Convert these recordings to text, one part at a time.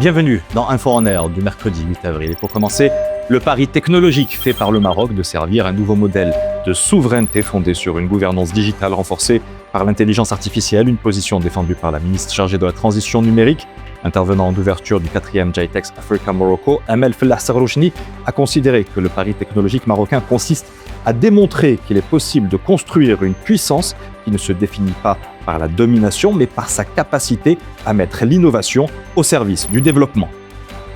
Bienvenue dans Info en Air du mercredi 8 avril. Et pour commencer, le pari technologique fait par le Maroc de servir un nouveau modèle de souveraineté fondé sur une gouvernance digitale renforcée par l'intelligence artificielle, une position défendue par la ministre chargée de la transition numérique. Intervenant en ouverture du 4e GITEX Africa Morocco, Amel Fellah Serroujni a considéré que le pari technologique marocain consiste à démontrer qu'il est possible de construire une puissance qui ne se définit pas par la domination, mais par sa capacité à mettre l'innovation au service du développement.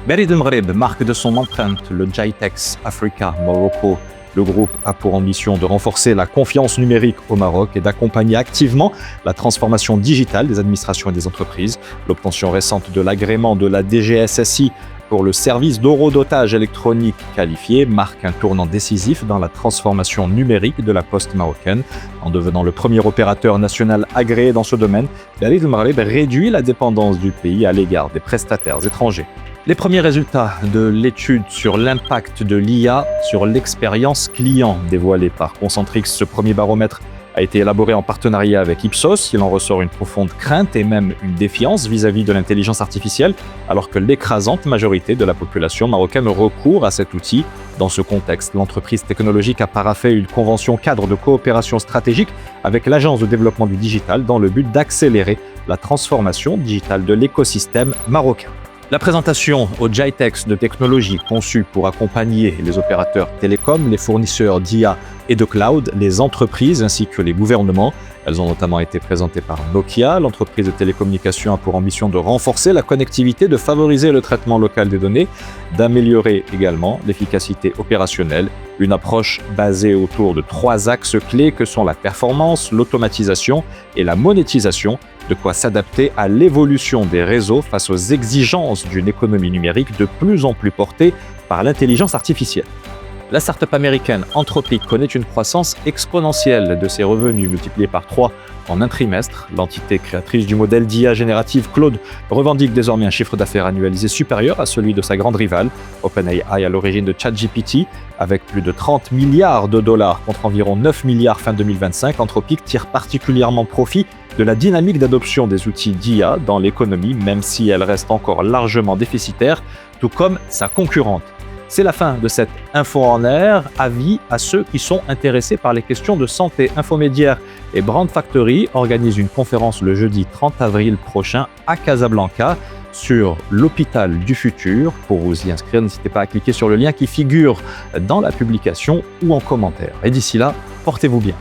Berid Mghreb marque de son empreinte le GITEX Africa Morocco. Le groupe a pour ambition de renforcer la confiance numérique au Maroc et d'accompagner activement la transformation digitale des administrations et des entreprises. L'obtention récente de l'agrément de la DGSSI pour le service d'horodotage électronique qualifié marque un tournant décisif dans la transformation numérique de la poste marocaine. En devenant le premier opérateur national agréé dans ce domaine, Berid Mghreb réduit la dépendance du pays à l'égard des prestataires étrangers. Les premiers résultats de l'étude sur l'impact de l'IA sur l'expérience client dévoilée par Concentrix, ce premier baromètre a été élaboré en partenariat avec Ipsos. Il en ressort une profonde crainte et même une défiance vis-à-vis de l'intelligence artificielle, alors que l'écrasante majorité de la population marocaine recourt à cet outil. Dans ce contexte, l'entreprise technologique a paraphé une convention cadre de coopération stratégique avec l'Agence de développement du digital dans le but d'accélérer la transformation digitale de l'écosystème marocain. La présentation au GITEX de technologies conçues pour accompagner les opérateurs télécoms, les fournisseurs d'IA et de cloud, les entreprises ainsi que les gouvernements. Elles ont notamment été présentées par Nokia. L'entreprise de télécommunications a pour ambition de renforcer la connectivité, de favoriser le traitement local des données, d'améliorer également l'efficacité opérationnelle. Une approche basée autour de 3 axes clés que sont la performance, l'automatisation et la monétisation, de quoi s'adapter à l'évolution des réseaux face aux exigences d'une économie numérique de plus en plus portée par l'intelligence artificielle. La start-up américaine Anthropic connaît une croissance exponentielle de ses revenus multipliés par 3 en un trimestre. L'entité créatrice du modèle d'IA générative Claude revendique désormais un chiffre d'affaires annualisé supérieur à celui de sa grande rivale, OpenAI, à l'origine de ChatGPT. Avec plus de 30 milliards de dollars contre environ 9 milliards fin 2025, Anthropic tire particulièrement profit de la dynamique d'adoption des outils d'IA dans l'économie, même si elle reste encore largement déficitaire, tout comme sa concurrente. C'est la fin de cette Info en Air. Avis à ceux qui sont intéressés par les questions de santé. Infomédiaire et Brand Factory organisent une conférence le jeudi 30 avril prochain à Casablanca sur l'hôpital du futur. Pour vous y inscrire, n'hésitez pas à cliquer sur le lien qui figure dans la publication ou en commentaire. Et d'ici là, portez-vous bien.